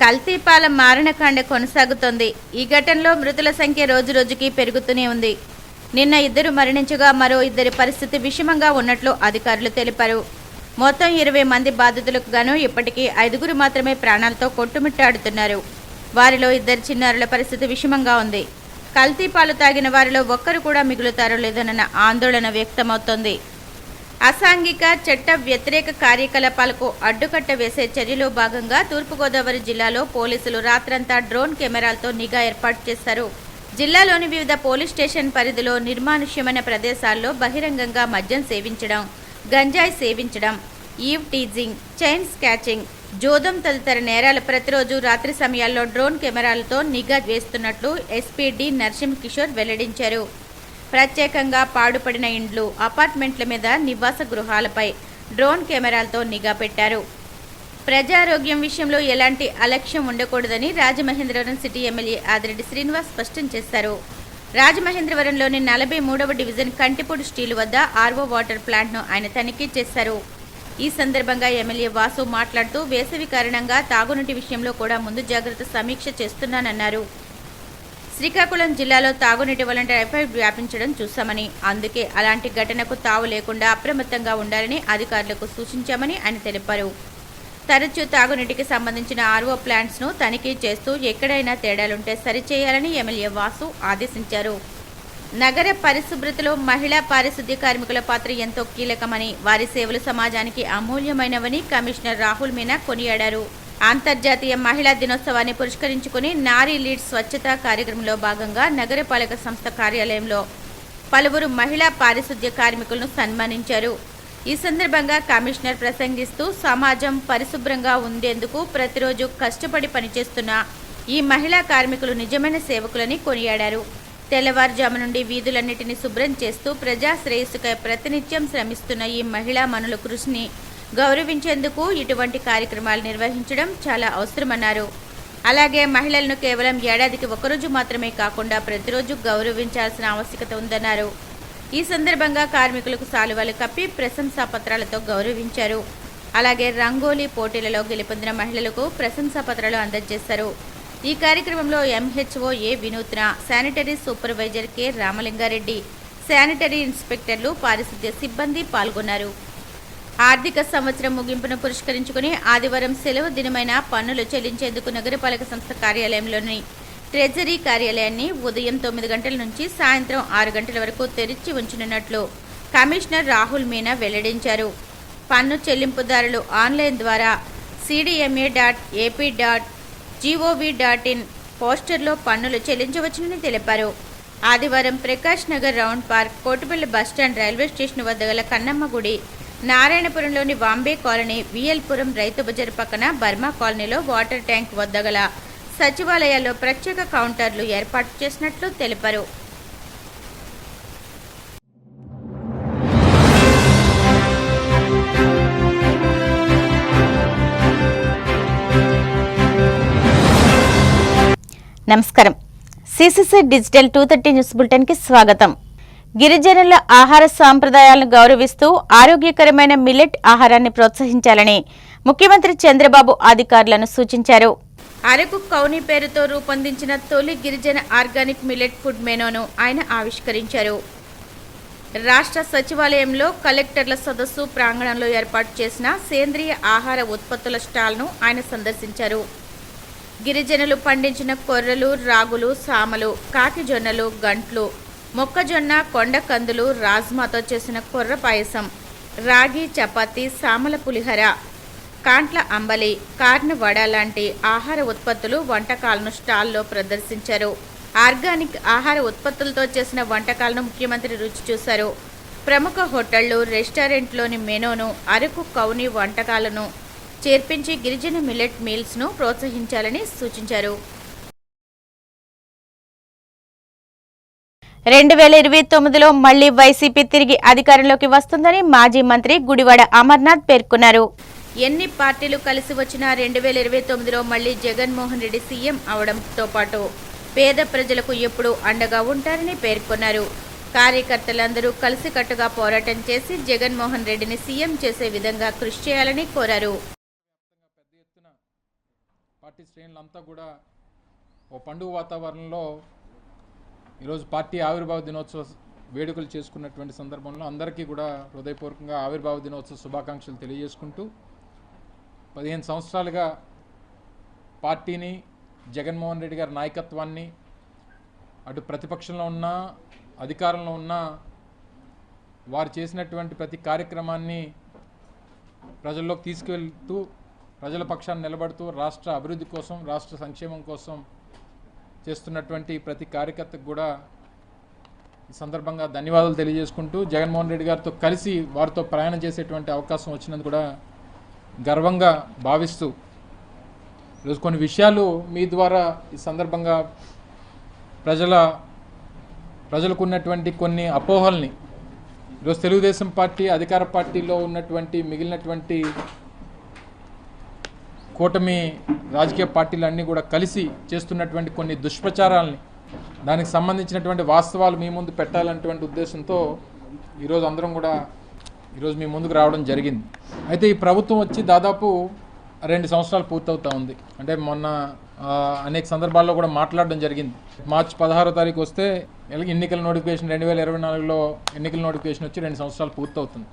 కల్తీపాల మారణకాండ కొనసాగుతోంది. ఈ ఘటనలో మృతుల సంఖ్య రోజురోజుకి పెరుగుతూనే ఉంది. నిన్న 2 మరణించగా మరో 2 పరిస్థితి విషమంగా ఉన్నట్లు అధికారులు తెలిపారు. మొత్తం 20 మంది బాధితులకు గాను ఇప్పటికీ 5గురు మాత్రమే ప్రాణాలతో కొట్టుమిట్టాడుతున్నారు. వారిలో 2 చిన్నారుల పరిస్థితి విషమంగా ఉంది. కల్తీపాలు తాగిన వారిలో ఒక్కరు కూడా మిగులుతారో లేదన్న ఆందోళన వ్యక్తమవుతోంది. అసాంఘిక చట్ట వ్యతిరేక కార్యకలాపాలకు అడ్డుకట్ట వేసే చర్యలో భాగంగా తూర్పుగోదావరి జిల్లాలో పోలీసులు రాత్రంతా డ్రోన్ కెమెరాలతో నిఘా ఏర్పాటు చేశారు. జిల్లాలోని వివిధ పోలీస్ స్టేషన్ పరిధిలో నిర్మానుష్యమైన ప్రదేశాల్లో బహిరంగంగా మద్యం సేవించడం, గంజాయి సేవించడం, ఈవ్ టీజింగ్, చైన్ స్కాచింగ్, జోదం తదితర నేరాలు ప్రతిరోజు రాత్రి సమయాల్లో డ్రోన్ కెమెరాలతో నిఘా వేస్తున్నట్లు ఎస్పీ డి నరసింహ కిషోర్ వెల్లడించారు. ప్రత్యేకంగా పాడుపడిన ఇండ్లు, అపార్ట్మెంట్ల మీద నివాస గృహాలపై డ్రోన్ కెమెరాలతో నిఘా పెట్టారు. ప్రజారోగ్యం విషయంలో ఎలాంటి అలక్ష్యం ఉండకూడదని రాజమహేంద్రవరం సిటీ ఎమ్మెల్యే ఆదిరెడ్డి శ్రీనివాస్ స్పష్టం చేశారు. రాజమహేంద్రవరంలోని 43వ డివిజన్ కంటిపూడి స్టీల్ వద్ద ఆర్వో వాటర్ ప్లాంట్ను ఆయన తనిఖీ చేశారు. ఈ సందర్భంగా ఎమ్మెల్యే వాసు మాట్లాడుతూ వేసవి కారణంగా తాగునీటి విషయంలో కూడా ముందు జాగ్రత్త సమీక్ష చేస్తున్నానన్నారు. శ్రీకాకుళం జిల్లాలో తాగునీటి వలన టైఫాయిడ్ వ్యాపించడం చూశామని, అందుకే అలాంటి ఘటనకు తావు లేకుండా అప్రమత్తంగా ఉండాలని అధికారులకు సూచించామని ఆయన తెలిపారు. తరచూ తాగునీటికి సంబంధించిన ఆర్వో ప్లాంట్స్ను తనిఖీ చేస్తూ ఎక్కడైనా తేడాలుంటే సరిచేయాలని ఎమ్మెల్యే వాసు ఆదేశించారు. నగర పరిశుభ్రతలో మహిళా పారిశుద్ధ్య కార్మికుల పాత్ర ఎంతో కీలకమని, వారి సేవలు సమాజానికి అమూల్యమైనవని కమిషనర్ రాహుల్ మీనా కొనియాడారు. అంతర్జాతీయ మహిళా దినోత్సవాన్ని పురస్కరించుకుని నారీ లీడ్ స్వచ్ఛతా కార్యక్రమంలో భాగంగా నగరపాలక సంస్థ కార్యాలయంలో పలువురు మహిళా పారిశుద్ధ్య కార్మికులను సన్మానించారు. ఈ సందర్భంగా కమిషనర్ ప్రసంగిస్తూ సమాజం పరిశుభ్రంగా ఉండేందుకు ప్రతిరోజు కష్టపడి పనిచేస్తున్న ఈ మహిళా కార్మికులు నిజమైన సేవకులని కొనియాడారు. తెల్లవారుజాము నుండి వీధులన్నిటినీ శుభ్రం చేస్తూ ప్రజా శ్రేయస్సుకై ప్రతినిత్యం శ్రమిస్తున్న ఈ మహిళా మనుల కృషిని గౌరవించేందుకు ఇటువంటి కార్యక్రమాలు నిర్వహించడం చాలా అవసరమన్నారు. అలాగే మహిళలను కేవలం ఏడాదికి ఒకరోజు మాత్రమే కాకుండా ప్రతిరోజు గౌరవించాల్సిన ఆవశ్యకత ఉందన్నారు. ఈ సందర్భంగా కార్మికులకు శాలువాలు కప్పి ప్రశంసా పత్రాలతో గౌరవించారు. అలాగే రంగోలీ పోటీలలో గెలుపొందిన మహిళలకు ప్రశంసా పత్రాలు అందజేశారు. ఈ కార్యక్రమంలో MHO A Vinutna, sanitary supervisor K Ramalingareddy, sanitary ఇన్స్పెక్టర్లు, పారిశుద్ధ్య సిబ్బంది పాల్గొన్నారు. ఆర్థిక సంవత్సరం ముగింపును పురస్కరించుకుని ఆదివారం సెలవు దినమైన పన్నులు చెల్లించేందుకు నగరపాలక సంస్థ కార్యాలయంలోని ట్రెజరీ కార్యాలయాన్ని ఉదయం 9 గంటల నుంచి సాయంత్రం 6 గంటల వరకు తెరిచి ఉంచనున్నట్లు కమిషనర్ రాహుల్ మీనా వెల్లడించారు. పన్ను చెల్లింపుదారులు ఆన్లైన్ ద్వారా cdma.ap.gov.in పోస్టర్లో పన్నులు చెల్లించవచ్చునని తెలిపారు. ఆదివారం Prakash Nagar round park, Kotipalli bus stand, railway station వద్ద గల కన్నమ్మ గుడి, నారాయణపురంలోని వాంబే కాలనీ, విఎల్పురం రైతు బజార్ పక్కన బర్మా కాలనీలో వాటర్ ట్యాంక్ వద్ద గల సచివాలయాల్లో ప్రత్యేక కౌంటర్లు ఏర్పాటు చేసినట్లు తెలిపారు. నమస్కారం. సిసిసి డిజిటల్ 230 న్యూస్ బులెటిన్ కి స్వాగతం. గిరిజనుల ఆహార సాంప్రదాయాలను గౌరవిస్తూ ఆరోగ్యకరమైన మిల్లెట్ ఆహారాన్ని ప్రోత్సహించాలని ముఖ్యమంత్రి చంద్రబాబు అధికారులను సూచించారు. అరకు కౌని పేరుతో రూపొందించిన తొలి గిరిజన ఆర్గానిక్ మిల్లెట్ ఫుడ్ మెనూను ఆయన ఆవిష్కరించారు. రాష్ట్ర సచివాలయంలో కలెక్టర్ల సదస్సు ప్రాంగణంలో ఏర్పాటు చేసిన సేంద్రియ ఆహార ఉత్పత్తుల స్టాల్ను ఆయన సందర్శించారు. గిరిజనులు పండించిన కొర్రలు, రాగులు, సామలు, కాకిజొన్నలు, గంట్లు, మొక్కజొన్న, కొండ కందులు, రాజ్మాతో చేసిన కొర్ర పాయసం, రాగి చపాతీ, సామల పులిహర, కాంట్ల అంబలి, కార్న వడ లాంటి ఆహార ఉత్పత్తులు, వంటకాలను స్టాల్లో ప్రదర్శించారు. ఆర్గానిక్ ఆహార ఉత్పత్తులతో చేసిన వంటకాలను ముఖ్యమంత్రి రుచి చూశారు. ప్రముఖ హోటళ్లు, రెస్టారెంట్లోని మెనూను, అరకు కౌని వంటకాలను చేర్పించి గిరిజన మిల్లెట్ మీల్స్ను ప్రోత్సహించాలని సూచించారు. 2029లో మళ్లీ వైసీపీ తిరిగి అధికారంలోకి వస్తుందని మాజీ మంత్రి గుడివాడ అమర్నాథ్ పేర్కొన్నారు. ఎన్ని పార్టీలు కలిసి వచ్చినా 2029లో మళ్లీ జగన్మోహన్ రెడ్డి సీఎం అవడంతో పాటు పేద ప్రజలకు ఎప్పుడూ అండగా ఉంటారని పేర్కొన్నారు. కార్యకర్తలందరూ కలిసికట్టుగా పోరాటం చేసి జగన్మోహన్ రెడ్డిని సీఎం చేసే విధంగా కృషి చేయాలని కోరారు. పార్టీ శ్రేణులంతా కూడా ఓ పండుగ వాతావరణంలో ఈరోజు పార్టీ ఆవిర్భావ దినోత్సవ వేడుకలు చేసుకున్నటువంటి సందర్భంలో అందరికీ కూడా హృదయపూర్వకంగా ఆవిర్భావ దినోత్సవ శుభాకాంక్షలు తెలియజేసుకుంటూ 15 సంవత్సరాలుగా పార్టీని జగన్మోహన్ రెడ్డి గారి నాయకత్వాన్ని అటు ప్రతిపక్షంలో ఉన్నా అధికారంలో ఉన్నా వారు చేసినటువంటి ప్రతి కార్యక్రమాన్ని ప్రజల్లోకి తీసుకువెళ్తూ ప్రజల పక్షాన్ని నిలబడుతూ రాష్ట్ర అభివృద్ధి కోసం రాష్ట్ర సంక్షేమం కోసం చేస్తున్నటువంటి ప్రతి కార్యకర్తకు కూడా ఈ సందర్భంగా ధన్యవాదాలు తెలియజేసుకుంటూ జగన్మోహన్ రెడ్డి గారితో కలిసి వారితో ప్రయాణం చేసేటువంటి అవకాశం వచ్చినందుకు కూడా గర్వంగా భావిస్తూ ఈరోజు కొన్ని విషయాలు మీ ద్వారా ఈ సందర్భంగా ప్రజలకు ఉన్నటువంటి కొన్ని అపోహల్ని ఈరోజు తెలుగుదేశం పార్టీ అధికార పార్టీలో ఉన్నటువంటి మిగిలినటువంటి కూటమి రాజకీయ పార్టీలన్నీ కూడా కలిసి చేస్తున్నటువంటి కొన్ని దుష్ప్రచారాలని దానికి సంబంధించినటువంటి వాస్తవాలు మీ ముందు పెట్టాలన్నటువంటి ఉద్దేశంతో ఈరోజు అందరం కూడా ఈరోజు మీ ముందుకు రావడం జరిగింది. అయితే ఈ ప్రభుత్వం వచ్చి దాదాపు 2 సంవత్సరాలు పూర్తవుతా ఉంది. అంటే మొన్న అనేక సందర్భాల్లో కూడా మాట్లాడడం జరిగింది. మార్చి 16వ తారీఖు వస్తే ఎన్నికల నోటిఫికేషన్ 2024లో ఎన్నికల నోటిఫికేషన్ వచ్చి 2 సంవత్సరాలు పూర్తవుతుంది.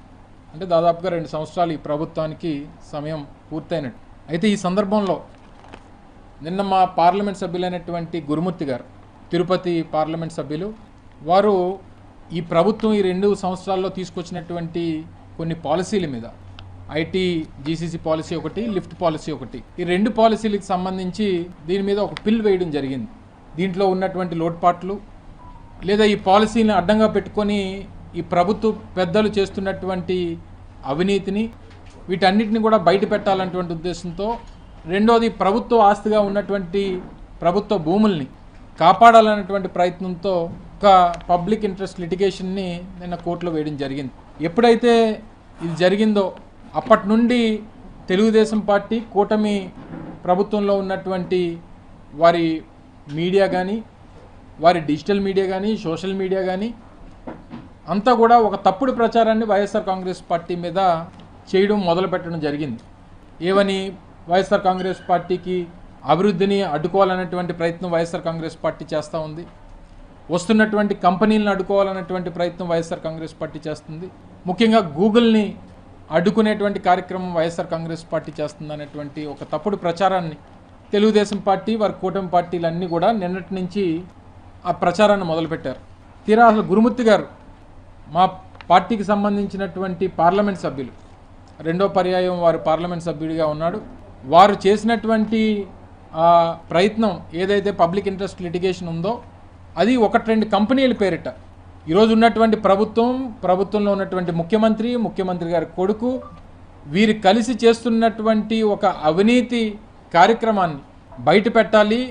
అంటే దాదాపుగా 2 సంవత్సరాలు ఈ ప్రభుత్వానికి సమయం పూర్తయినట్టు. అయితే ఈ సందర్భంలో నిన్న మా పార్లమెంట్ సభ్యులైనటువంటి గురుమూర్తి గారు, తిరుపతి పార్లమెంట్ సభ్యులు, వారు ఈ ప్రభుత్వం ఈ 2 సంవత్సరాల్లో తీసుకొచ్చినటువంటి కొన్ని పాలసీల మీద, ఐటీ జీసీసీ పాలసీ ఒకటి, లిఫ్ట్ పాలసీ ఒకటి, ఈ 2 పాలసీలకు సంబంధించి దీని మీద ఒక పిల్ వేయడం జరిగింది. దీంట్లో ఉన్నటువంటి లోటుపాట్లు లేదా ఈ పాలసీని అడ్డంగా పెట్టుకొని ఈ ప్రభుత్వ పెద్దలు చేస్తున్నటువంటి అవినీతిని వీటన్నిటిని కూడా బయట పెట్టాలన్నటువంటి ఉద్దేశంతో, రెండోది ప్రభుత్వ ఆస్తిగా ఉన్నటువంటి ప్రభుత్వ భూముల్ని కాపాడాలన్నటువంటి ప్రయత్నంతో ఒక పబ్లిక్ ఇంట్రెస్ట్ లిటిగేషన్ని నిన్న కోర్టులో వేయడం జరిగింది. ఎప్పుడైతే ఇది జరిగిందో అప్పటి నుండి తెలుగుదేశం పార్టీ కూటమి ప్రభుత్వంలో ఉన్నటువంటి వారి మీడియా కానీ, వారి డిజిటల్ మీడియా కానీ, సోషల్ మీడియా కానీ అంతా కూడా ఒక తప్పుడు ప్రచారాన్ని వైఎస్ఆర్ కాంగ్రెస్ పార్టీ మీద చేయడం మొదలుపెట్టడం జరిగింది. ఏవని వైఎస్ఆర్ కాంగ్రెస్ పార్టీకి అభివృద్ధిని అడ్డుకోవాలనేటువంటి ప్రయత్నం వైఎస్ఆర్ కాంగ్రెస్ పార్టీ చేస్తూ ఉంది, వస్తున్నటువంటి కంపెనీలను అడ్డుకోవాలన్నటువంటి ప్రయత్నం వైఎస్ఆర్ కాంగ్రెస్ పార్టీ చేస్తుంది, ముఖ్యంగా గూగుల్ని అడ్డుకునేటువంటి కార్యక్రమం వైఎస్ఆర్ కాంగ్రెస్ పార్టీ చేస్తుంది అనేటువంటి ఒక తప్పుడు ప్రచారాన్ని తెలుగుదేశం పార్టీ వారి కూటమి పార్టీలన్నీ కూడా నిన్నటి నుంచి ఆ ప్రచారాన్ని మొదలుపెట్టారు. తీరా అసలు గురుమూర్తి గారు మా పార్టీకి సంబంధించినటువంటి పార్లమెంట్ సభ్యులు, 2వ పర్యాయం వారు పార్లమెంట్ సభ్యుడిగా ఉన్నాడు, వారు చేసినటువంటి ప్రయత్నం ఏదైతే పబ్లిక్ ఇంట్రెస్ట్ లిటిగేషన్ ఉందో అది 1-2 కంపెనీల పేరిట ఈరోజు ఉన్నటువంటి ప్రభుత్వంలో ఉన్నటువంటి ముఖ్యమంత్రి గారి కొడుకు వీరు కలిసి చేస్తున్నటువంటి ఒక అవినీతి కార్యక్రమాన్ని బయట పెట్టాలి,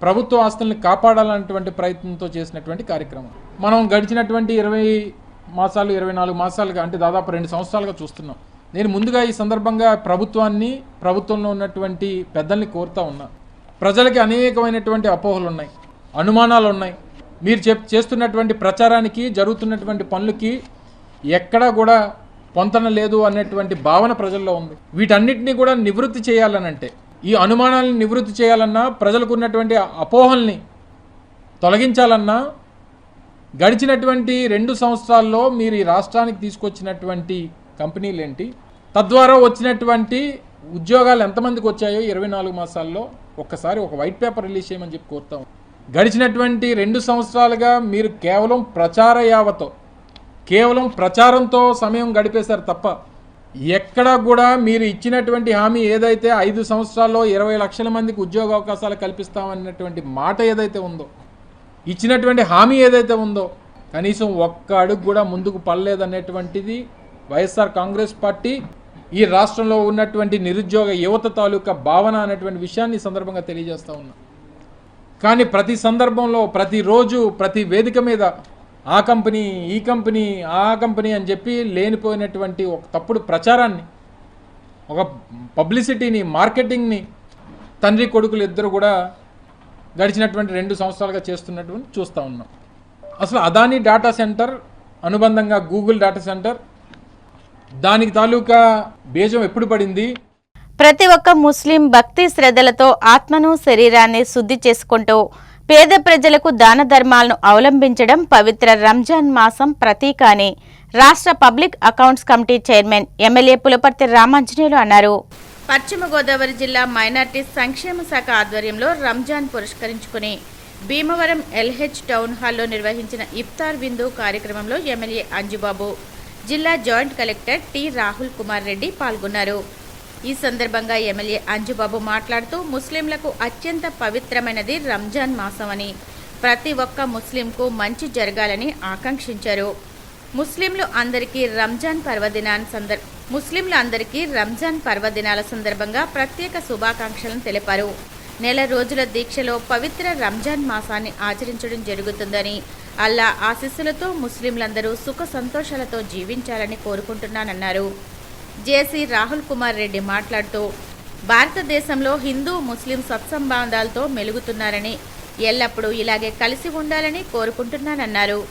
ప్రభుత్వ ఆస్తుల్ని కాపాడాలన్నటువంటి ప్రయత్నంతో చేసినటువంటి కార్యక్రమం మనం గడిచినటువంటి 24 మాసాలుగా, అంటే దాదాపు 2 సంవత్సరాలుగా చూస్తున్నాం. నేను ముందుగా ఈ సందర్భంగా ప్రభుత్వంలో ఉన్నటువంటి పెద్దల్ని కోరుతా ఉన్నా, ప్రజలకి అనేకమైనటువంటి అపోహలు ఉన్నాయి, అనుమానాలు ఉన్నాయి. మీరు చేస్తున్నటువంటి ప్రచారానికి, జరుగుతున్నటువంటి పనులకి ఎక్కడా కూడా పొంతన లేదు అన్నటువంటి భావన ప్రజల్లో ఉంది. వీటన్నిటినీ కూడా నివృత్తి చేయాలనంటే, ఈ అనుమానాలను నివృత్తి చేయాలన్నా, ప్రజలకు ఉన్నటువంటి అపోహల్ని తొలగించాలన్నా గడిచినటువంటి 2 సంవత్సరాల్లో మీరు ఈ రాష్ట్రానికి తీసుకొచ్చినటువంటి కంపెనీలు ఏంటి, తద్వారా వచ్చినటువంటి ఉద్యోగాలు ఎంతమందికి వచ్చాయో 24 మాసాల్లో ఒక్కసారి ఒక వైట్ పేపర్ రిలీజ్ చేయమని చెప్పి కోరుతాం. గడిచినటువంటి 2 సంవత్సరాలుగా మీరు కేవలం కేవలం ప్రచారంతో సమయం గడిపేశారు తప్ప ఎక్కడా కూడా మీరు ఇచ్చినటువంటి హామీ ఏదైతే 5 సంవత్సరాల్లో 20 లక్షల మందికి ఉద్యోగ అవకాశాలు కల్పిస్తామన్నటువంటి మాట ఏదైతే ఉందో, ఇచ్చినటువంటి హామీ ఏదైతే ఉందో, కనీసం ఒక్క అడుగు కూడా ముందుకు పడలేదనేటువంటిది వైఎస్ఆర్ కాంగ్రెస్ పార్టీ ఈ రాష్ట్రంలో ఉన్నటువంటి నిరుద్యోగ యువత తాలూకా భావన అనేటువంటి విషయాన్ని ఈ సందర్భంగా తెలియజేస్తూ ఉన్నా. కానీ ప్రతి సందర్భంలో, ప్రతిరోజు, ప్రతి వేదిక మీద ఆ కంపెనీ, ఈ కంపెనీ, ఆ కంపెనీ అని చెప్పి లేనిపోయినటువంటి ఒక తప్పుడు ప్రచారాన్ని, ఒక పబ్లిసిటీని, మార్కెటింగ్ని తండ్రి కొడుకులు ఇద్దరు కూడా గడిచినటువంటి 2 సంవత్సరాలుగా చేస్తున్నటువంటి చూస్తూ ఉన్నాం. అసలు అదానీ డేటా సెంటర్, అనుబంధంగా గూగుల్ డేటా సెంటర్, దానికి తాలూకా బీజం ఎప్పుడు పడింది? ప్రతి ఒక్క ముస్లిం భక్తి శ్రద్ధలతో ఆత్మను శరీరాన్ని శుద్ధి చేసుకుంటూ పేద ప్రజలకు దాన ధర్మాలను అవలంబించడం పవిత్ర రంజాన్ మాసం ప్రతీక అని రాష్ట్ర public accounts committee chairman MLA Pulaparthi Ramanjaneyulu అన్నారు. పశ్చిమ గోదావరి జిల్లా మైనార్టీ సంక్షేమ శాఖ ఆధ్వర్యంలో రంజాన్ పురస్కరించుకుని భీమవరం ఎల్హెచ్ టౌన్ హాల్లో నిర్వహించిన ఇఫ్తార్ విందు కార్యక్రమంలో ఎమ్మెల్యే అంజుబాబు, జిల్లా joint collector T Rahul Kumar Reddy పాల్గొన్నారు. ఈ సందర్భంగా ఎమ్మెల్యే అంజుబాబు మాట్లాడుతూ ముస్లింలకు అత్యంత పవిత్రమైనది రంజాన్ మాసం అని, ప్రతి ఒక్క ముస్లింకు మంచి జరగాలని ఆకాంక్షించారు. ముస్లింలు అందరికీ రంజాన్ పర్వదినాల సందర్భంగా ప్రత్యేక శుభాకాంక్షలను తెలిపారు. నెల రోజుల దీక్షలో పవిత్ర రంజాన్ మాసాన్ని ఆచరించడం జరుగుతుందని, అల్లా ఆశీస్సులతో ముస్లింలందరూ సుఖ సంతోషాలతో జీవించాలని కోరుకుంటున్నానన్నారు. జేసీ రాహుల్ కుమార్ రెడ్డి మాట్లాడుతూ భారతదేశంలో హిందూ ముస్లిం సత్సంబంధాలతో మెలుగుతున్నారని, ఎల్లప్పుడూ ఇలాగే కలిసి ఉండాలని కోరుకుంటున్నానన్నారు.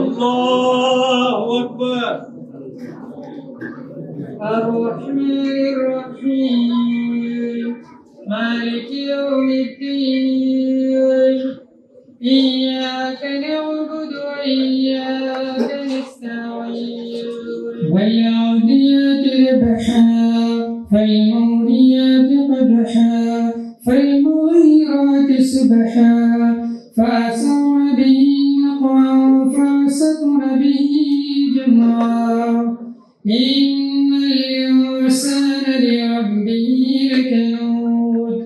الله أكبر الرحمن الرحيم مالك يوم الدين إياك نعبد وإياك نستعين والعاديات ذبحا فالموريات قدحا فالمغيرات سبحا فأسرن به نقعا فوسطن به جمعا إن الإنسان لربه لكنود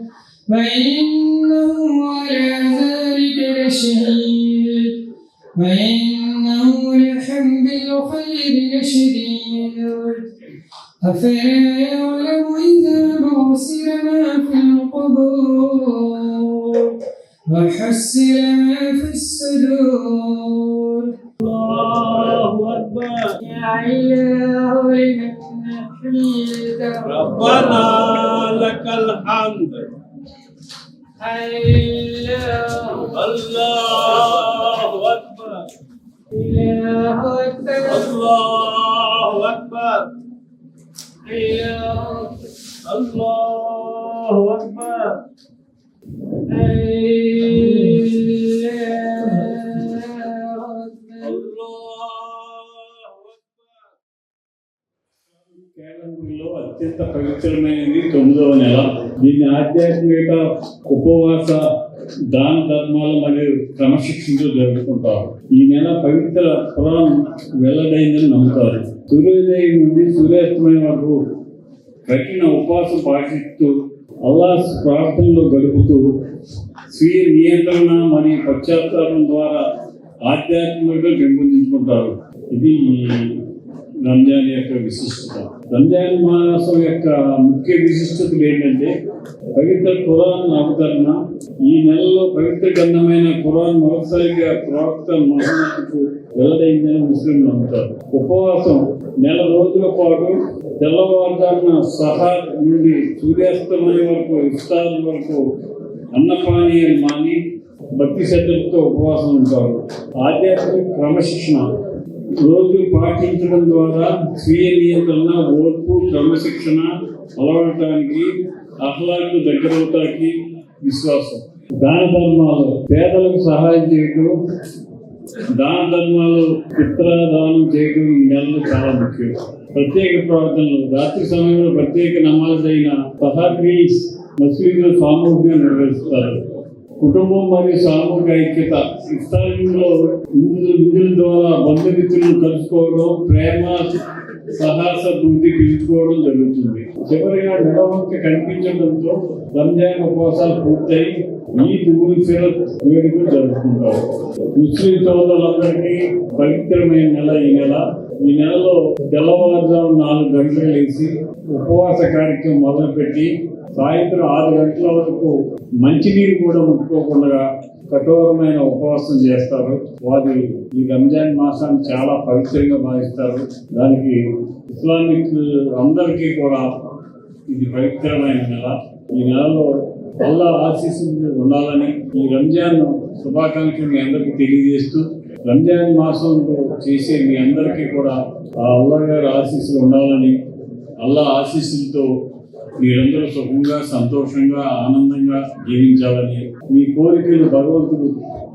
وإنه على ذلك لشهيد وإنه لحب الخير لشديد أفلا يعلم إذا بعثر ما في القبور وحسر ما في الصدور الله أكبر يا إله لمن نحمدك ربنا لك الحمد الله أكبر إله أكبر الله أكبر الله أكبر కేరళలో అత్యంత పవిత్రమైనది 9వ నెల. దీన్ని ఆధ్యాత్మిక ఉపవాస దాన ధర్మాలు మరియు క్రమశిక్షణతో జరుపుకుంటారు. ఈ నెల పవిత్ర ఖురాన్ వెల్లడైందని నమ్ముతారు. సూర్యోదయం నుండి సూర్యాస్తమయం వరకు కఠిన ఉపవాసం పాటిస్తూ అల్లాహ్ ప్రార్థనలో గడుపుతూ స్వీయ నియంత్రణ మరియు పశ్చాత్తాపం ద్వారా ఆధ్యాత్మికంగా పెంపొందించుకుంటారు. ఇది రంజాన్ యొక్క విశిష్టత. రంజాన్ మాసం యొక్క ముఖ్య విశిష్టతలు ఏంటంటే పవిత్ర ఖురాన్ అవతరణ. ఈ నెలలో పవిత్ర గ్రంథమైన ఖురాన్ మొదటిసారిగా ప్రవక్త ముహమ్మద్కు వెల్లడైందని ముస్లింలు నమ్ముతారు. ఉపవాసం నెల రోజుల పాటు తెల్లవారుజామున సహర్ నుండి సూర్యాస్తమయం వరకు ఇఫ్తార్ వరకు అన్నపానీయాలు మాని భక్తి శ్రద్ధలతో ఉపవాసం ఉంటారు. ఆధ్యాత్మిక క్రమశిక్షణ రోజు పాటించడం ద్వారా స్వీయ నియంత్రణ, ఓర్పు, క్రమశిక్షణ అలవడటానికి, అహ్లాకు దగ్గరవటానికి విశ్వాసం. దాన ధర్మాలు, పేదలకు సహాయం చేయడం, దాన ధర్మాలు, పిత్రాదానం చేయడం ఈ నెలలో చాలా ముఖ్యం. ప్రత్యేక ప్రార్థనలు, రాత్రి సమయంలో ప్రత్యేక నమాజ్ అయిన తహరీస్ మసీదులు సామూహికంగా నిర్వహిస్తారు. కుటుంబం మరియు సామూహిక ఐక్యత. ఇఫ్తారీలో విందుల ద్వారా బంధుమిత్రులను కలుసుకోవడం, ప్రేమ సహాసభూతి పెంచుకోవడం జరుగుతుంది. చివరిగా నెలవంక కనిపించడంతో రంజాన్ ఉపవాసాలు పూర్తయి ఈద్ ఉల్ ఫితర్ వేడుకలు జరుపుకుంటారు. ముస్లిం సోదరులందరికీ పవిత్రమైన నెల ఈ నెల. ఈ నెలలో తెల్లవారుజాము 4 గంటలు లేచి ఉపవాస కార్యక్రమం మొదలుపెట్టి సాయంత్రం 6 గంటల వరకు మంచినీరు కూడా ముట్టుకోకుండా కఠోరమైన ఉపవాసం చేస్తారు. వారి ఈ రంజాన్ మాసాన్ని చాలా పవిత్రంగా భావిస్తారు. దానికి ఇస్లామిక్ అందరికీ కూడా ఇది పవిత్రమైన నెల. ఈ నెలలో అల్లా ఆశీస్సులు ఉండాలని ఈ రంజాన్ శుభాకాంక్షలు మీ అందరికీ తెలియజేస్తూ, రంజాన్ మాసంలో చేసే మీ అందరికీ కూడా ఆ అల్లా గారి ఆశీస్సులు ఉండాలని, అల్లా ఆశీస్సులతో మీరందరూ సుఖంగా, సంతోషంగా, ఆనందంగా జీవించాలని, మీ కోరికలు భగవంతుడు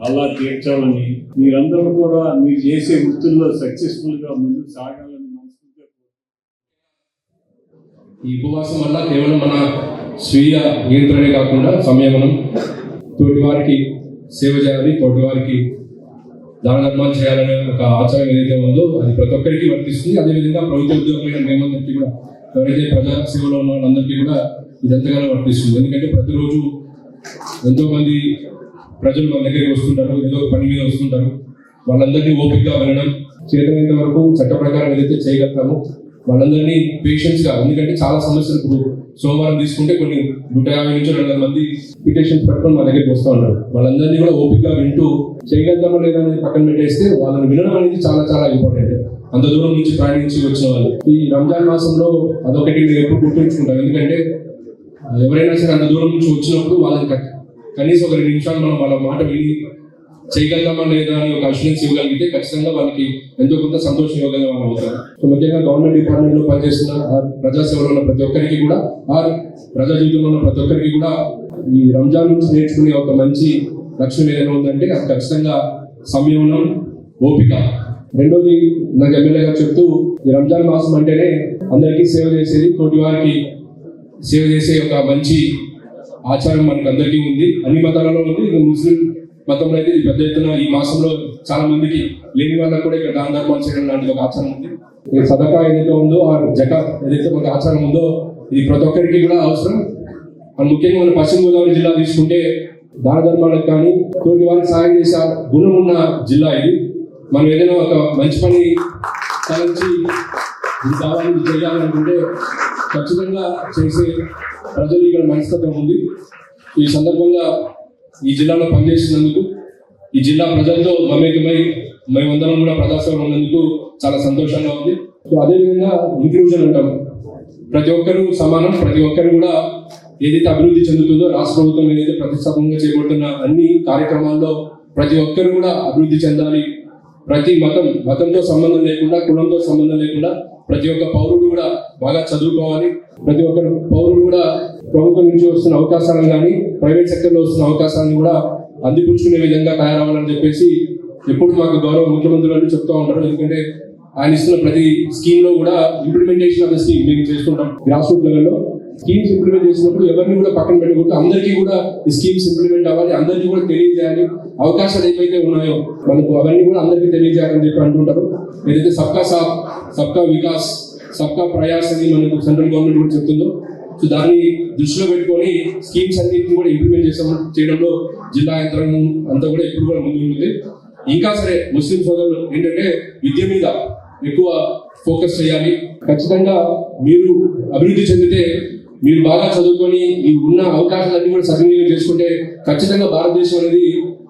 అల్లా తీర్చాలని, మీరందరూ కూడా మీరు చేసే వృత్తుల్లో సక్సెస్ఫుల్గా ముందుకు సాగాలని మనస్ఫూర్తిగా. ఈ ఉపవాసం వల్ల కేవలం మన స్వీయ నియంత్రణే కాకుండా సంయమనం, తోటి వారికి సేవ చేయాలి, తోటి వారికి దాన ధర్మాలు చేయాలనే ఒక ఆచారం ఏదైతే ఉందో అది ప్రతి ఒక్కరికి వర్తిస్తుంది. అదేవిధంగా ప్రభుత్వ ఉద్యోగులైన మేమందరికీ కూడా, ఎవరైతే ప్రజా సేవలో ఉన్న వాళ్ళందరికీ కూడా ఇది ఎంతగానో వర్తిస్తుంది. ఎందుకంటే ప్రతిరోజు ఎంతోమంది ప్రజలు మన దగ్గరికి వస్తుంటారు, ఏదో ఒక పని మీద వస్తుంటారు. వాళ్ళందరినీ ఓపికగా వినడం, చేతనైనంత వరకు చట్ట ప్రకారం ఏదైతే చేయగలుగుతామో వాళ్ళందరినీ పేషెన్స్గా, ఎందుకంటే చాలా సమస్యలు ఇప్పుడు సోమవారం తీసుకుంటే కొన్ని 150 నుంచి 200 మంది పిటిషన్స్ పట్టుకొని మా దగ్గరికి వస్తూ ఉన్నారు. వాళ్ళందరినీ కూడా ఓపికగా వింటూ చేయగలుగుతామో లేదా అనేది పక్కన పెట్టేస్తే వాళ్ళని వినడం అనేది చాలా చాలా ఇంపార్టెంట్. అంత దూరం నుంచి ప్రయాణించి వచ్చిన వాళ్ళు ఈ రంజాన్ మాసంలో అదొకటి నేను ఎప్పుడు గుర్తుంచుకుంటాను. ఎందుకంటే ఎవరైనా సరే అంత దూరం నుంచి వచ్చినప్పుడు వాళ్ళని కనీసం ఒక 2 నిమిషాలు మనం వాళ్ళ మాట విని చేయగలుగుతామా లేదా అని ఒక అష్యూరెన్స్ ఇవ్వగలిగితే ఖచ్చితంగా వాళ్ళకి ఎంతో కొంత సంతోషం ఇవ్వగలిగే వాళ్ళు అవుతారు. సో ముఖ్యంగా గవర్నమెంట్ డిపార్ట్మెంట్లో పనిచేస్తున్న ప్రజాసేవలో ఉన్న ప్రతి ఒక్కరికి కూడా, ప్రజా జీవితంలో ఉన్న ప్రతి ఒక్కరికి కూడా ఈ రంజాన్ నుంచి నేర్చుకునే ఒక మంచి లక్ష్యం ఏదైనా ఉందంటే అది ఖచ్చితంగా సంయమనం, ఓపిక. రెండోది నాకు ఎమ్మెల్యే గారు చెప్తూ, ఈ రంజాన్ మాసం అంటేనే అందరికీ సేవ చేసేది, తోటి వారికి సేవ చేసే ఒక మంచి ఆచారం మనకు అందరికీ ఉంది. అన్ని మతాలలో ఉంది. ముస్లిం మతంలో అయితే ఇది పెద్ద ఎత్తున ఈ మాసంలో చాలా మందికి, లేని వాళ్ళకు కూడా ఇక్కడ దాన ధర్మాలు చేయడం లాంటి ఒక ఆచారం ఉంది. ఈ సదకా ఏదైతే ఉందో, ఆ జకాత్ ఏదైతే ఒక ఆచారం ఉందో, ఇది ప్రతి ఒక్కరికి కూడా అవసరం. ముఖ్యంగా మన పశ్చిమ గోదావరి జిల్లా తీసుకుంటే దాన ధర్మాలకు కానీ తోటి వారికి సాయం చేసే గుణం ఉన్న జిల్లా ఇది. మనం ఏదైనా ఒక మంచి పని తలంచి ఇది కావాలి, ఇది చేయాలనుకుంటే ఖచ్చితంగా చేసే ప్రజలు ఇక్కడ మనస్తత్వం ఉంది. ఈ సందర్భంగా ఈ జిల్లాలో పనిచేస్తున్నందుకు, ఈ జిల్లా ప్రజలతో మమేకమై మేమందరం కూడా ప్రజాసేవలు ఉన్నందుకు చాలా సంతోషంగా ఉంది. సో అదేవిధంగా ఇంక్లూజన్ అంటాం, ప్రతి ఒక్కరూ సమానం, ప్రతి ఒక్కరు కూడా ఏదైతే అభివృద్ధి చెందుతుందో, రాష్ట్ర ప్రభుత్వం ఏదైతే ప్రతిష్టాత్మకంగా చేపడుతున్న అన్ని కార్యక్రమాల్లో ప్రతి ఒక్కరు కూడా అభివృద్ధి చెందాలి. ప్రతి మతంతో సంబంధం లేకుండా, కులంతో సంబంధం లేకుండా ప్రతి ఒక్క పౌరుడు కూడా బాగా చదువుకోవాలి. ప్రతి ఒక్క పౌరుడు కూడా ప్రభుత్వం నుంచి వస్తున్న అవకాశాలను కానీ, ప్రైవేట్ సెక్టర్లో వస్తున్న అవకాశాలను కూడా అందిపుచ్చుకునే విధంగా తయారవ్వాలని చెప్పేసి ఎప్పుడు మాకు గౌరవ ముఖ్యమంత్రి గారు చెప్తూ ఉంటారు. ఎందుకంటే ఆయన ఇస్తున్న ప్రతి స్కీమ్ లో కూడా ఇంప్లిమెంటేషన్ ఆఫ్ ద స్కీమ్ మేము చేసుకుంటాం. గ్రాస్ రూట్ లెవెల్లో స్కీమ్స్ ఇంప్లిమెంట్ చేసినప్పుడు ఎవరిని కూడా పక్కన పెట్టకూడదు, అందరికీ కూడా ఈ స్కీమ్స్ ఇంప్లిమెంట్ అవ్వాలి, అందరికీ కూడా తెలియజేయాలి. అవకాశాలు ఏవైతే ఉన్నాయో మనకు అవన్నీ కూడా అందరికీ తెలియజేయాలని చెప్పి అంటుంటారు. ఏదైతే సబ్కా సాథ్, సబ్కా వికాస్, సబ్కా ప్రయాస్ అని మనకు సెంట్రల్ గవర్నమెంట్ కూడా చెప్తుందో, సో దాన్ని దృష్టిలో పెట్టుకొని స్కీమ్స్ అన్నింటినీ కూడా ఇంప్లిమెంట్ చేయడంలో జిల్లా యంత్రాంగం అంతా కూడా ఎప్పుడు కూడా ముందు ఉంటుంది. ఇంకా సరే ముస్లిం సోదరులు ఏంటంటే విద్య మీద ఎక్కువ ఫోకస్ చేయాలి. ఖచ్చితంగా మీరు అభివృద్ధి చెందితే, మీరు బాగా చదువుకొని ఈ ఉన్న అవకాశాలన్నీ కూడా సద్వినియోగం చేసుకుంటే ఖచ్చితంగా భారతదేశం అనేది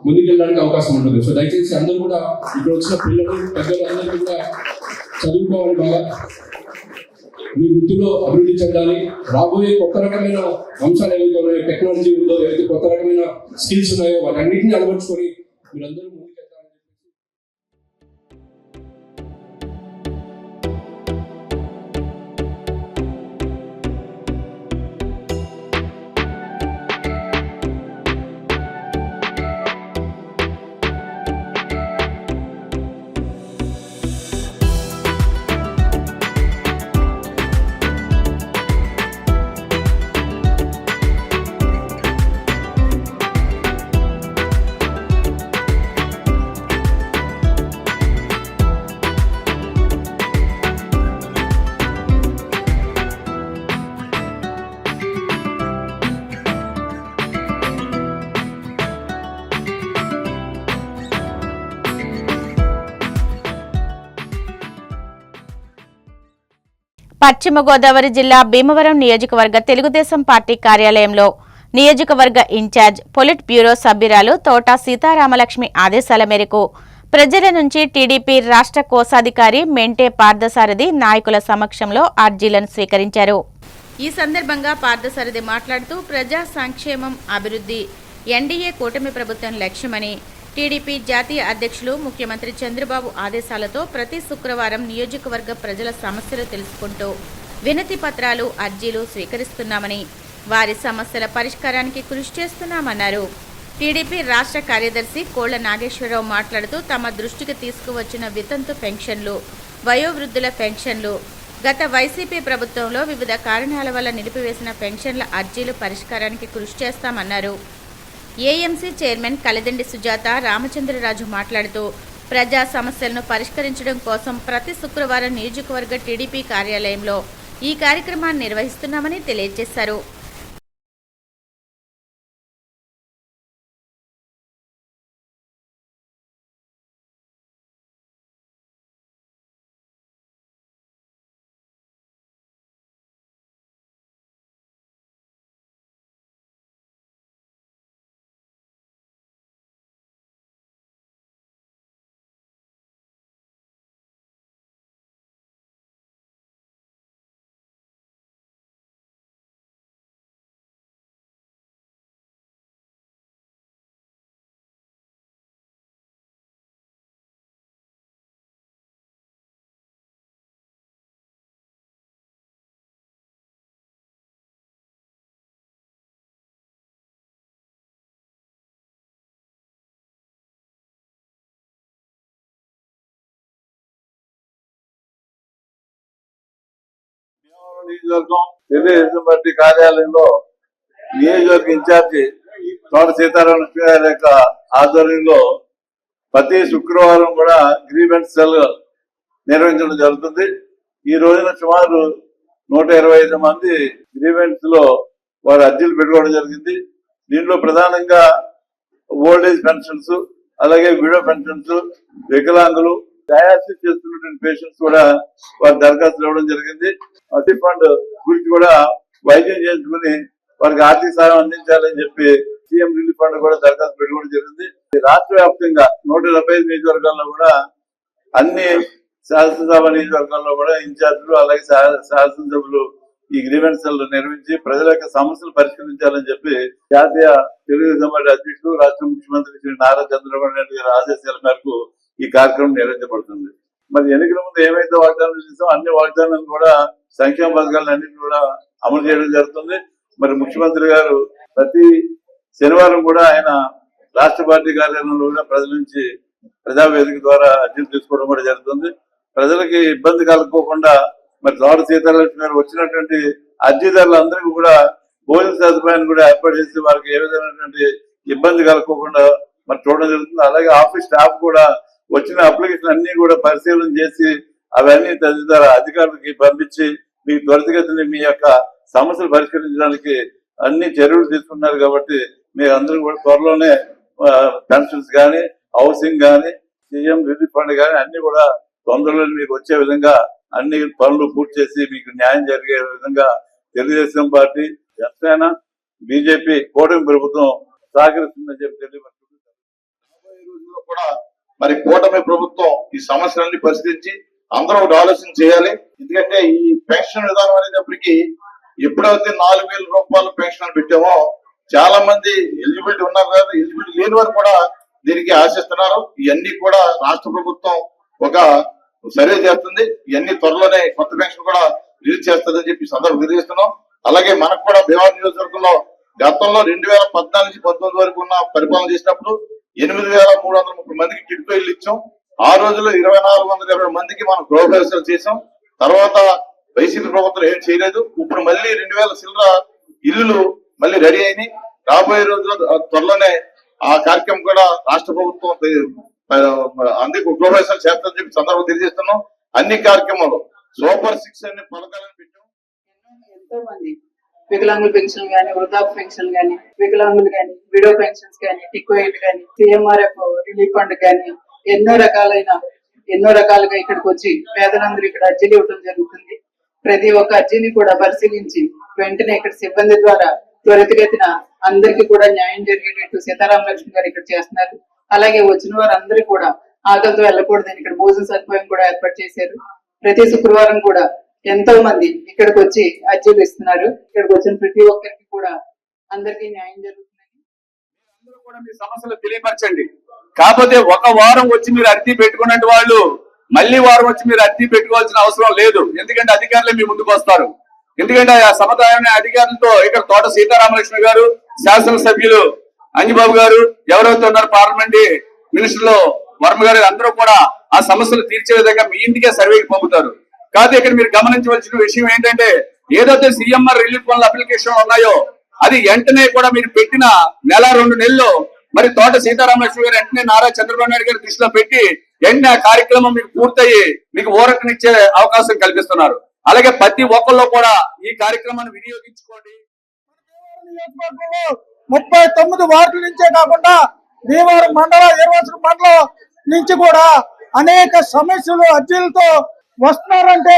ముందుకెళ్ళడానికి అవకాశం ఉంటుంది. సో దయచేసి అందరూ కూడా ఇక్కడ వచ్చిన పిల్లలు, పెద్దలు అందరికీ కూడా చదువుకోవాలి, బాగా మీ వృత్తిలో అభివృద్ధి చెందాలి. రాబోయే కొత్త రకమైన అంశాలు ఏవైతే ఉన్నాయో, టెక్నాలజీ ఉందో, ఏవైతే కొత్త రకమైన స్కిల్స్ ఉన్నాయో వాటన్నింటినీ అలవర్చుకొని మీరందరూ పశ్చిమ గోదావరి జిల్లా భీమవరం నియోజకవర్గ తెలుగుదేశం పార్టీ కార్యాలయంలో నియోజకవర్గ ఇన్ఛార్జ్ పొలిట్ బ్యూరో సభ్యురాలు తోట సీతారామలక్ష్మి ఆదేశాల మేరకు ప్రజల నుంచి టీడీపీ రాష్ట్ర కోశాధికారి మెంటే పార్థసారథి నాయకుల సమక్షంలో అర్జీలను స్వీకరించారు. ఈ సందర్భంగా పార్థసారథి మాట్లాడుతూ ప్రజా సంక్షేమం అభివృద్ధి ఎన్డీఏ కూటమి ప్రభుత్వం లక్ష్యమని, టీడీపీ జాతీయ అధ్యక్షులు ముఖ్యమంత్రి చంద్రబాబు ఆదేశాలతో ప్రతి శుక్రవారం నియోజకవర్గ ప్రజల సమస్యలు తెలుసుకుంటూ వినతి పత్రాలు, అర్జీలు స్వీకరిస్తున్నామని, వారి సమస్యల పరిష్కారానికి కృషి చేస్తున్నామన్నారు. టీడీపీ రాష్ట్ర కార్యదర్శి కోళ్ల నాగేశ్వరరావు మాట్లాడుతూ తమ దృష్టికి తీసుకువచ్చిన వితంతు పెన్షన్లు, వయోవృద్ధుల పెన్షన్లు, గత వైసీపీ ప్రభుత్వంలో వివిధ కారణాల వల్ల నిలిపివేసిన పెన్షన్ల అర్జీలు పరిష్కారానికి కృషి చేస్తామన్నారు. ఏఎంసీ చైర్మన్ కలిదండి సుజాత రామచంద్రరాజు మాట్లాడుతూ ప్రజా సమస్యలను పరిష్కరించడం కోసం ప్రతి శుక్రవారం నియోజకవర్గ టీడీపీ కార్యాలయంలో ఈ కార్యక్రమాన్ని నిర్వహిస్తున్నామని తెలియజేశారు. నియోజకవర్గం తెలుగుదేశం పార్టీ కార్యాలయంలో నియోజకవర్గ ఇన్ఛార్జి తోట సీతారామలక్ష్మి గారి యొక్క ఆధ్వర్యంలో ప్రతి శుక్రవారం కూడా గ్రీవెన్స్ సెల్ నిర్వహించడం జరుగుతుంది. ఈ రోజున సుమారు 125 మంది గ్రీవెన్స్ లో వారు అర్జీలు పెట్టుకోవడం జరిగింది. దీంట్లో ప్రధానంగా ఓల్డేజ్ పెన్షన్స్, అలాగే విడో పెన్షన్స్, వికలాంగులు, డయాలసిస్ చేస్తున్నటువంటి పేషెంట్స్ కూడా వారి దరఖాస్తులు ఇవ్వడం జరిగింది. అతి ఫండ్ గురించి కూడా వైద్యం చేయించుకుని వారికి ఆర్థిక సహాయం అందించాలని చెప్పి సీఎం రిలీఫ్ ఫండ్ కూడా దరఖాస్తు పెట్టుకోవడం జరిగింది. రాష్ట్ర వ్యాప్తంగా 175 నియోజకవర్గాల్లో కూడా అన్ని శాసనసభ నియోజకవర్గాల్లో కూడా ఇన్ఛార్జీలు, అలాగే శాసనసభ్యులు ఈ గ్రీవెన్స్ సెల్ నిర్వహించి ప్రజల యొక్క సమస్యలు పరిష్కరించాలని చెప్పి జాతీయ తెలుగుదేశం పార్టీ అధ్యక్షులు, రాష్ట్ర ముఖ్యమంత్రి శ్రీ నారా చంద్రబాబు నాయుడు గారి ఆదేశాల మేరకు ఈ కార్యక్రమం నిర్వహించబడుతుంది. మరి ఎన్నికల ముందు ఏమైతే వాగ్దానాలు చేసామో అన్ని వాగ్దానాలు కూడా సంక్షేమ పథకాలన్నింటినీ కూడా అమలు చేయడం జరుగుతుంది. మరి ముఖ్యమంత్రి గారు ప్రతి శనివారం కూడా ఆయన రాష్ట్ర పార్టీ కార్యాలయంలో కూడా ప్రజల నుంచి ప్రజావేదిక ద్వారా అర్జీలు తీసుకోవడం కూడా జరుగుతుంది. ప్రజలకి ఇబ్బంది కలుపుకోకుండా మరి తోట సీతారామలక్ష్మి గారు వచ్చినటువంటి అర్జీదారులందరికీ కూడా భోజన సదుపాయాన్ని కూడా ఏర్పాటు చేసి వారికి ఏ విధమైనటువంటి ఇబ్బంది కలుపుకోకుండా మరి చూడడం జరుగుతుంది. అలాగే ఆఫీస్ స్టాఫ్ కూడా వచ్చిన అప్లికేషన్ అన్ని కూడా పరిశీలన చేసి అవన్నీ తదితర అధికారులకి పంపించి మీ త్వరితగతిని మీ యొక్క సమస్యలు పరిష్కరించడానికి అన్ని చర్యలు తీసుకున్నారు. కాబట్టి మీరు అందరూ కూడా త్వరలోనే పెన్షన్స్ కానీ, హౌసింగ్ కానీ, సీఎం రిలీఫ్ ఫండ్ కానీ అన్ని కూడా తొందరలో మీకు వచ్చే విధంగా అన్ని పనులు పూర్తి చేసి మీకు న్యాయం జరిగే విధంగా తెలుగుదేశం పార్టీ, జనసేన, బీజేపీ కూటమి ప్రభుత్వం సహకరిస్తుందని చెప్పి తెలియపరుస్తుంది. రాబోయే రోజుల్లో కూడా మరి కూటమి ప్రభుత్వం ఈ సమస్యలన్నీ పరిశీలించి అందరూ ఒకటి ఆలోచన చేయాలి. ఎందుకంటే ఈ పెన్షన్ విధానం అనేటప్పటికీ ఎప్పుడైతే 4,000 రూపాయలు పెన్షన్ పెట్టామో చాలా మంది ఎలిజిబిలిటీ ఉన్నారు కదా, ఎలిజిబిలిటీ లేని వారు కూడా దీనికి ఆశిస్తున్నారు. ఇవన్నీ కూడా రాష్ట్ర ప్రభుత్వం ఒక సర్వే చేస్తుంది. ఇవన్నీ త్వరలోనే కొత్త పెన్షన్ కూడా రిలీజ్ చేస్తుందని చెప్పి సందర్భం తెలియజేస్తున్నాం. అలాగే మనకు కూడా భీమవరం నియోజకవర్గంలో గతంలో 2014 నుంచి 2019 వరకు ఉన్న పరిపాలన చేసినప్పుడు 8,330 మందికి టిడ్కో ఇల్లు ఇచ్చాం. ఆ రోజుల్లో 2,420 మందికి మనం గృహప్రవేశాలు చేసాం. తర్వాత వైసీపీ ప్రభుత్వం ఏం చేయలేదు. ఇప్పుడు మళ్ళీ 2,000 చిల్లర ఇల్లులు మళ్ళీ రెడీ అయినాయి. రాబోయే రోజుల్లో త్వరలోనే ఆ కార్యక్రమం కూడా రాష్ట్ర ప్రభుత్వం అందుకు గృహప్రవేశాలు చేస్తారని చెప్పి సందర్భం తెలియజేస్తున్నాం. అన్ని కార్యక్రమాలు సూపర్ 6 అన్ని పథకాలను పెట్టాం. ఎంతో మంది వికలాంగుల పెన్షన్ గానీ, వృద్ధాప్య పెన్షన్ గానీ, వికలాంగులు గానీ, విడో పెన్షన్స్ గానీ, టికోయిట్ గానీ, సిఎంఆర్ఎఫ్ రిలీఫ్ ఫండ్ గానీ ఎన్నో రకాలుగా ఇక్కడికి వచ్చి పేదలందరూ ఇక్కడ అర్జీలు ఇవ్వడం జరుగుతుంది. ప్రతి ఒక్క అర్జీని కూడా పరిశీలించి వెంటనే ఇక్కడ సిబ్బంది ద్వారా త్వరితగతిన అందరికీ కూడా న్యాయం జరిగేటట్టు సీతారామ లక్ష్మి గారు ఇక్కడ చేస్తున్నారు. అలాగే వచ్చిన వారందరూ కూడా ఆకలితో వెళ్ళకూడదని ఇక్కడ భోజన సదుపాయం కూడా ఏర్పాటు చేశారు. ప్రతి శుక్రవారం కూడా ఎంతో మంది ఇక్కడికి వచ్చి అర్జీలు ఇస్తున్నారు. ఇక్కడికి వచ్చిన ప్రతి ఒక్కరికి కూడా అందరికీ న్యాయం జరుగుతుందని అందరూ కూడా మీ సమస్యలు తెలియపరచండి. కాకపోతే ఒక వారం వచ్చి మీరు అర్జీ పెట్టుకున్నట్టు వాళ్ళు మళ్ళీ వారం వచ్చి మీరు అర్జీ పెట్టుకోవాల్సిన అవసరం లేదు. ఎందుకంటే అధికారులే మీ ముందుకు వస్తారు. ఎందుకంటే ఆ సముదాయం అధికారులతో ఇక్కడ తోట సీతారామలక్ష్మి గారు, శాసనసభ్యులు అంజిబాబు గారు, ఎవరైతే ఉన్నారు పార్లమెంట్ మినిస్టర్లు వర్మ గారు, అందరూ కూడా ఆ సమస్యలు తీర్చే విధంగా మీ ఇంటికే సర్వేకి పంపుతారు. కాదు ఇక్కడ మీరు గమనించవలసిన విషయం ఏంటంటే ఏదైతే సీఎంఆర్ రిలీఫ్ ఫండ్ అప్లికేషన్ ఉన్నాయో అది వెంటనే కూడా మీరు పెట్టిన నెల 2 నెలల్లో మరి తోట సీతారామలక్ష్మి గారు వెంటనే నారా చంద్రబాబు నాయుడు గారి దృష్టిలో పెట్టి వెంటనే ఆ కార్యక్రమం మీకు పూర్తయ్యి మీకు ఊరటనిచ్చే అవకాశం కల్పిస్తున్నారు. అలాగే ప్రతి ఒక్కళ్ళు కూడా ఈ కార్యక్రమాన్ని వినియోగించుకోండి. 39 వార్డుల నుంచే కాకుండా భీమవరం మండల ఏర్వాసుల మండలం నుంచి కూడా అనేక సమస్యలు అర్జీలతో వస్తున్నారంటే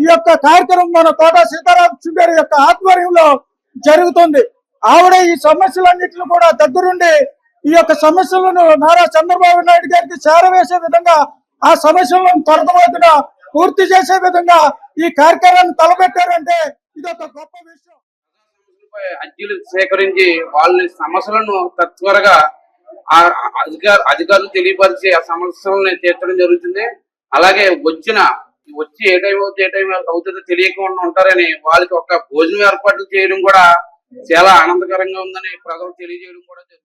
ఈ యొక్క కార్యక్రమం మన తోట సీతారామలక్ష్మి గారి యొక్క ఆధ్వర్యంలో జరుగుతుంది. ఆవిడ ఈ సమస్యలన్నింటినీ కూడా దగ్గరుండి ఈ యొక్క సమస్యలను నారా చంద్రబాబు నాయుడు గారికి చేరవేసే విధంగా ఆ సమస్యలను త్వరితగతిన పూర్తి చేసే విధంగా ఈ కార్యక్రమాన్ని తలపెట్టారంటే ఇది ఒక గొప్ప విషయం. అర్జీలు సేకరించి వాళ్ళ సమస్యలను తత్వరగా అధికారులు తెలియపరిచి ఆ సమస్యలను తీర్చడం జరుగుతుంది. అలాగే వచ్చి ఏ టైం అవుతుందో తెలియకుండా ఉంటారని వాళ్ళకి ఒక భోజనం ఏర్పాట్లు చేయడం కూడా చాలా ఆనందకరంగా ఉందని ప్రజలు తెలియజేయడం కూడా జరుగుతుంది.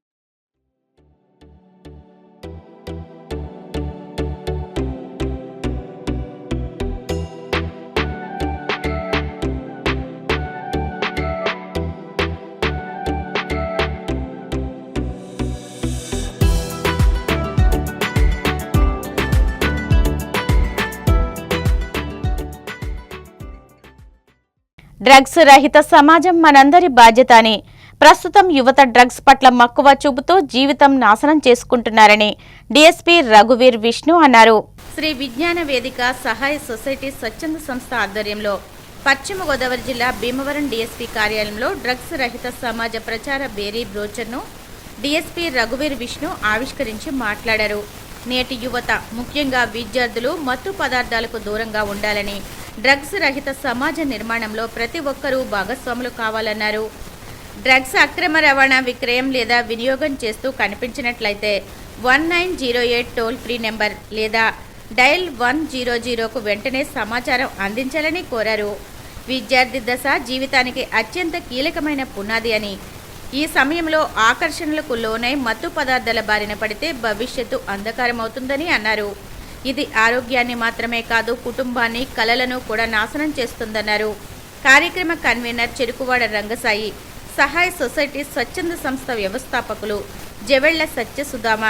డ్రగ్స్ రహిత సమాజం మనందరి బాధ్యత అని, ప్రస్తుతం యువత డ్రగ్స్ పట్ల మక్కువ చూపుతూ జీవితం నాశనం చేసుకుంటున్నారని డీఎస్పీ రఘువీర్ విష్ణు అన్నారు. శ్రీ విజ్ఞాన వేదిక సహాయ సొసైటీ స్వచ్ఛంద సంస్థ ఆధ్వర్యంలో పశ్చిమ గోదావరి జిల్లా భీమవరం డీఎస్పీ కార్యాలయంలో డ్రగ్స్ రహిత సమాజ ప్రచార బేరీ బ్రోచర్ను డీఎస్పీ రఘువీర్ విష్ణు ఆవిష్కరించి మాట్లాడారు. నేటి యువత ముఖ్యంగా విద్యార్థులు మత్తు పదార్థాలకు దూరంగా ఉండాలని, డ్రగ్స్ రహిత సమాజ నిర్మాణంలో ప్రతి ఒక్కరూ భాగస్వాములు కావాలన్నారు. డ్రగ్స్ అక్రమ రవాణా, విక్రయం లేదా వినియోగం చేస్తూ కనిపించినట్లయితే 1908 టోల్ ఫ్రీ నెంబర్ లేదా డయల్ 100కు వెంటనే సమాచారం అందించాలని కోరారు. విద్యార్థి దశ జీవితానికి అత్యంత కీలకమైన పునాది అని, ఈ సమయంలో ఆకర్షణలకు లోనై మత్తు పదార్థాల బారిన పడితే భవిష్యత్తు అంధకారమవుతుందని అన్నారు. ఇది ఆరోగ్యాన్ని మాత్రమే కాదు, కుటుంబాన్ని, కలలను కూడా నాశనం చేస్తుందన్నారు. కార్యక్రమ కన్వీనర్ చెరుకువాడ రంగసాయి, సహాయ సొసైటీ స్వచ్ఛంద సంస్థ వ్యవస్థాపకులు జవెళ్ల సత్యసుధామ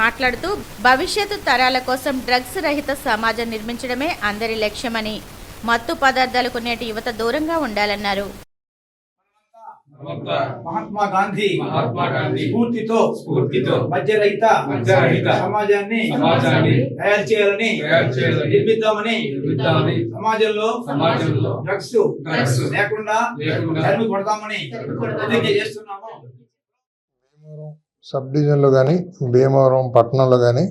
మాట్లాడుతూ భవిష్యత్తు తరాల కోసం డ్రగ్స్ రహిత సమాజం నిర్మించడమే అందరి లక్ష్యమని, మత్తు పదార్థాలకు నేటి యువత దూరంగా ఉండాలన్నారు. మహాత్మా గాంధీ స్ఫూర్తితో మద్యరహిత సమాజాన్ని తయారు చేయాలని నిర్మిద్దామని సమాజంలో డ్రగ్స్ లేకుండా తరిమి కొడతామని ప్రతిజ్ఞ చేస్తున్నాము. సబ్ డివిజన్ లో కానీ, భీమవరం పట్టణంలో కానీ,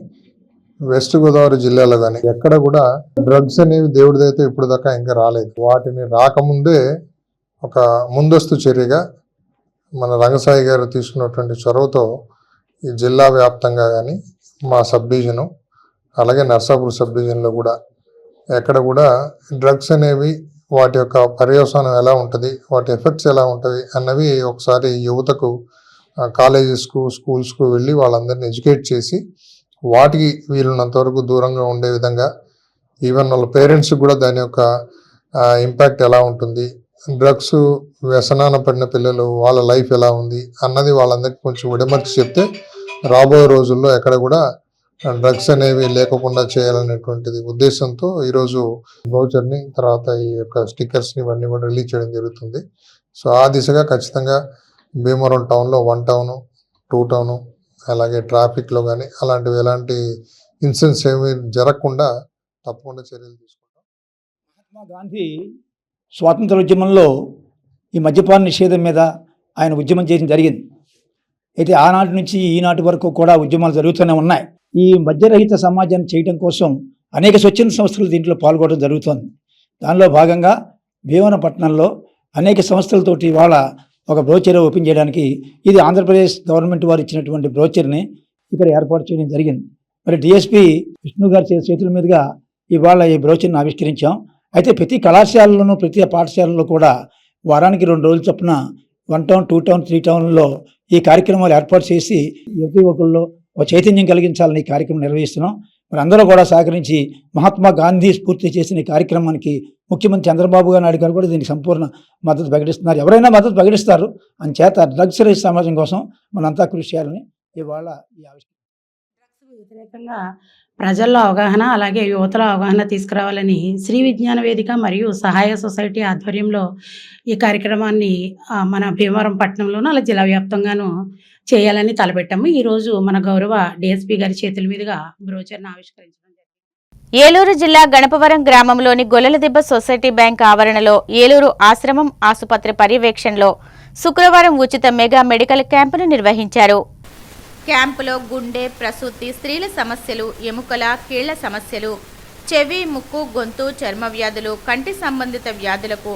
వెస్ట్ గోదావరి జిల్లాలో కానీ ఎక్కడ కూడా డ్రగ్స్ అనేవి దేవుడిదైతే ఇప్పుడు దాకా ఇంకా రాలేదు. వాటిని రాకముందే ఒక ముందస్తు చర్యగా మన రంగసాయి గారు తీసుకున్నటువంటి చొరవతో ఈ జిల్లా వ్యాప్తంగా కానీ, మా సబ్ డివిజను అలాగే నర్సాపూర్ సబ్ డివిజన్లో కూడా ఎక్కడ కూడా డ్రగ్స్ అనేవి వాటి యొక్క పర్యవసానం ఎలా ఉంటుంది, వాటి ఎఫెక్ట్స్ ఎలా ఉంటుంది అన్నవి ఒకసారి యువతకు కాలేజెస్కు, స్కూల్స్కు వెళ్ళి వాళ్ళందరినీ ఎడ్యుకేట్ చేసి వాటికి వీలున్నంత వరకు దూరంగా ఉండే విధంగా, ఈవెన్ వాళ్ళ పేరెంట్స్ కూడా దాని యొక్క ఇంపాక్ట్ ఎలా ఉంటుంది, డ్రగ్స్ వ్యసనాన పడిన పిల్లలు వాళ్ళ లైఫ్ ఎలా ఉంది అన్నది వాళ్ళందరికీ కొంచెం విడమర్చి చెప్తే రాబోయే రోజుల్లో ఎక్కడ కూడా డ్రగ్స్ అనేవి లేకుండా చేయాలనేటువంటిది ఉద్దేశంతో ఈరోజు బ్రౌచర్ని, తర్వాత ఈ యొక్క స్టిక్కర్స్ని ఇవన్నీ కూడా రిలీజ్ చేయడం జరుగుతుంది. సో ఆ దిశగా ఖచ్చితంగా భీమవరం టౌన్లో 1 టౌను 2 టౌను అలాగే ట్రాఫిక్లో కానీ అలాంటివి ఎలాంటి ఇన్సిడెంట్స్ ఏమీ జరగకుండా తప్పకుండా చర్యలు తీసుకుంటాం. మహాత్మా గాంధీ స్వాతంత్ర ఉద్యమంలో ఈ మద్యపాన నిషేధం మీద ఆయన ఉద్యమం చేయడం జరిగింది. అయితే ఆనాటి నుంచి ఈనాటి వరకు కూడా ఉద్యమాలు జరుగుతూనే ఉన్నాయి. ఈ మద్యరహిత సమాజాన్ని చేయడం కోసం అనేక స్వచ్ఛంద సంస్థలు దీంట్లో పాల్గొనడం జరుగుతోంది. దానిలో భాగంగా భీమవరపట్నంలో అనేక సంస్థలతోటి ఇవాళ ఒక బ్రోచర్ ఓపెన్ చేయడానికి, ఇది ఆంధ్రప్రదేశ్ గవర్నమెంట్ వారు ఇచ్చినటువంటి బ్రోచర్ని ఇక్కడ ఏర్పాటు చేయడం జరిగింది. మరి డిఎస్పి విష్ణు గారి చేతుల మీదుగా ఇవాళ ఈ బ్రోచర్ని ఆవిష్కరించాం. అయితే ప్రతి కళాశాలలోనూ ప్రతి పాఠశాలలో కూడా వారానికి 2 రోజుల చొప్పున 1 టౌన్ 2 టౌన్ 3 టౌన్లో ఈ కార్యక్రమాలు ఏర్పాటు చేసి యువకుల్లో ఒక చైతన్యం కలిగించాలని ఈ కార్యక్రమం నిర్వహిస్తున్నాం. మరి అందరూ కూడా సహకరించి మహాత్మా గాంధీ స్ఫూర్తి చేసిన ఈ కార్యక్రమానికి ముఖ్యమంత్రి చంద్రబాబు నాయుడు గారు కూడా దీనికి సంపూర్ణ మద్దతు ప్రకటిస్తున్నారు. ఎవరైనా మద్దతు ప్రకటిస్తారు. అంచేత డ్రగ్స్ రహిత సమాజం కోసం మనంతా కృషి చేయాలని ఇవాళ ఈ ఆవిష్కరణ. వ్యతిరేకంగా ప్రజల్లో అవగాహన, అలాగే యువతలో అవగాహన తీసుకురావాలని శ్రీ విజ్ఞాన వేదిక మరియు సహాయ సొసైటీ ఆధ్వర్యంలో ఈ కార్యక్రమాన్ని మన భీమవరం పట్టణంలోనూ అలా జిల్లా వ్యాప్తంగానూ చేయాలని తలపెట్టాము. ఈరోజు మన గౌరవ డిఎస్పీ గారి చేతుల మీదుగా బ్రోచర్ను ఆవిష్కరించడం జరిగింది. ఏలూరు జిల్లా గణపవరం గ్రామంలోని గొల్లలదిబ్బ సొసైటీ బ్యాంక్ ఆవరణలో ఏలూరు ఆశ్రమం ఆసుపత్రి పర్యవేక్షణలో శుక్రవారం ఉచిత మెగా మెడికల్ క్యాంపును నిర్వహించారు. క్యాంపులో గుండె, ప్రసూతి, స్త్రీల సమస్యలు, ఎముకల, కీళ్ల సమస్యలు, చెవి, ముక్కు, గొంతు, చర్మ వ్యాధులు, కంటి సంబంధిత వ్యాధులకు,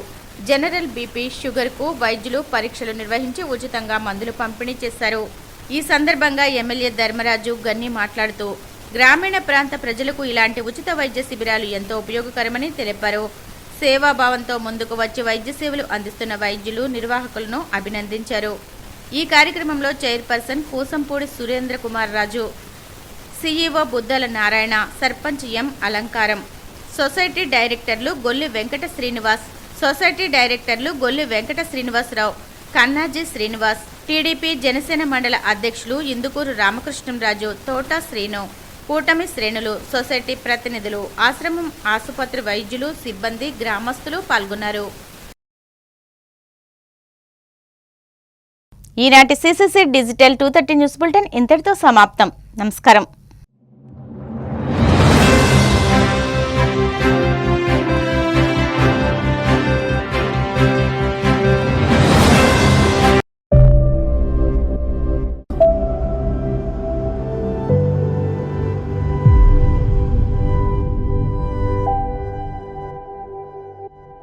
జనరల్ బీపీ, షుగర్కు వైద్యులు పరీక్షలు నిర్వహించి ఉచితంగా మందులు పంపిణీ చేశారు. ఈ సందర్భంగా ఎమ్మెల్యే ధర్మరాజు గన్ని మాట్లాడుతూ గ్రామీణ ప్రాంత ప్రజలకు ఇలాంటి ఉచిత వైద్య శిబిరాలు ఎంతో ఉపయోగకరమని తెలిపారు. సేవాభావంతో ముందుకు వచ్చి వైద్య సేవలు అందిస్తున్న వైద్యులు, నిర్వాహకులను అభినందించారు. ఈ కార్యక్రమంలో చైర్పర్సన్ పూసంపూడి సురేంద్ర కుమార్ రాజు, సిఈఓ బుద్దల నారాయణ, సర్పంచ్ ఎం అలంకారం, సొసైటీ డైరెక్టర్లు గొల్లి వెంకట శ్రీనివాస్, సొసైటీ డైరెక్టర్లు గొల్లి వెంకట శ్రీనివాసరావు, కన్నాజీ శ్రీనివాస్, టీడీపీ జనసేన మండల అధ్యక్షులు ఇందుకూరు రామకృష్ణంరాజు, తోట శ్రీను, కూటమి శ్రేణులు, సొసైటీ ప్రతినిధులు, ఆశ్రమం ఆసుపత్రి వైద్యులు, సిబ్బంది, గ్రామస్తులు పాల్గొన్నారు. ఈనాటి సిసిసి డిజిటల్ 230 న్యూస్ బులెటిన్ ఇంతటితో సమాప్తం. నమస్కారం.